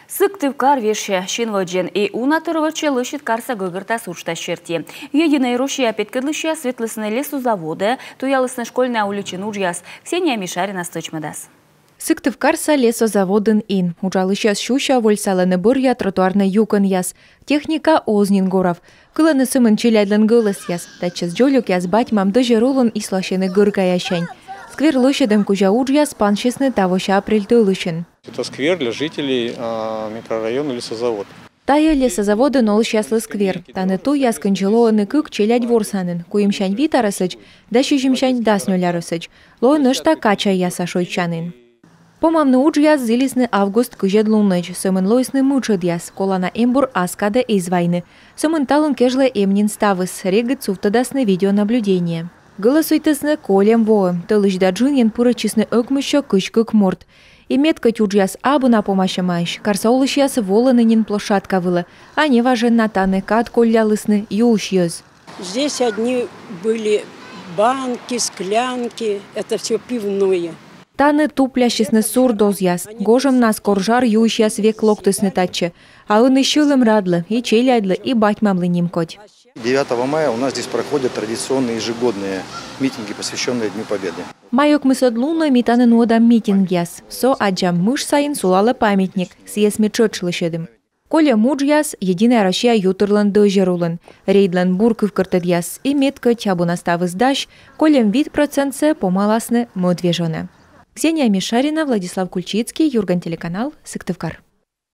Сыктывкар веше шинводжен и унатырваче лышит карса гыгырта суршта черти. Единая Россия петкадлыща светлысны лесозаводы, туялысны школьная уличин ужяс. Ксения Мишарина стычмадас. Сыктывкарса лесозаводын ин. Ужалыщас щуща вольсаланы бұря тротуарны юкын яс. Техника ознин горов. Кыланы сымын челядлын гылыс яс. Тачыз жолюк яс батьмам дыжырулын ислашыны гырга ящань. Сквер лышедым кужа ужяс паншесны тавоща апрельты лышын. Это сквер для жителей микрорайона Лесозавод. Тая лесозаводы нол счастлы сквер. Таны ту ясканчылоаны кык челядь ворсанын. Куимшань витарысыч, да щижимшань даснолярысыч. Лоынышта кача ясашой чанын. Помамны уджяс зилисны август кыжед луныч. Сымын лойсны мучыд яс. Колана эмбур аскада из войны. Сымын талын кежле эмнин ставыс. Регыт суфтадасны видеонаблюдение. Голосуйтысны колем воем. Тылыжда джинен пурычисны өкмышо кыш-кык морд. И метка тюджяс абуна помашамайш. Карсаулышяс воланынин площадка выла. А не важен натаны кат коллялысны юшьёз. Здесь одни были банки, склянки. Это все пивное. Таны туплящисны сурдозяс. Гожем нас коржар юшьяс век локтысны татчы. А он ищулым радлы, и челядлы, и батьмамлы нимкоть. 9 мая у нас здесь проходят традиционные ежегодные митинги, посвященные Дню Победы. Майок мысодлуна митаны нодам митингяс. Со аджам мыш сайын сулалы памятник, съес мечочлышедым. Коля муджяс, Единая Россия ютырлан дожерулын. Рейдлан бурков картадьяс и метка тябу наставы сдащ, колем вид процентсе помаласны модвежона. Ксения Мишарина, Владислав Кульчицкий, Юрган телеканал, Сыктывкар.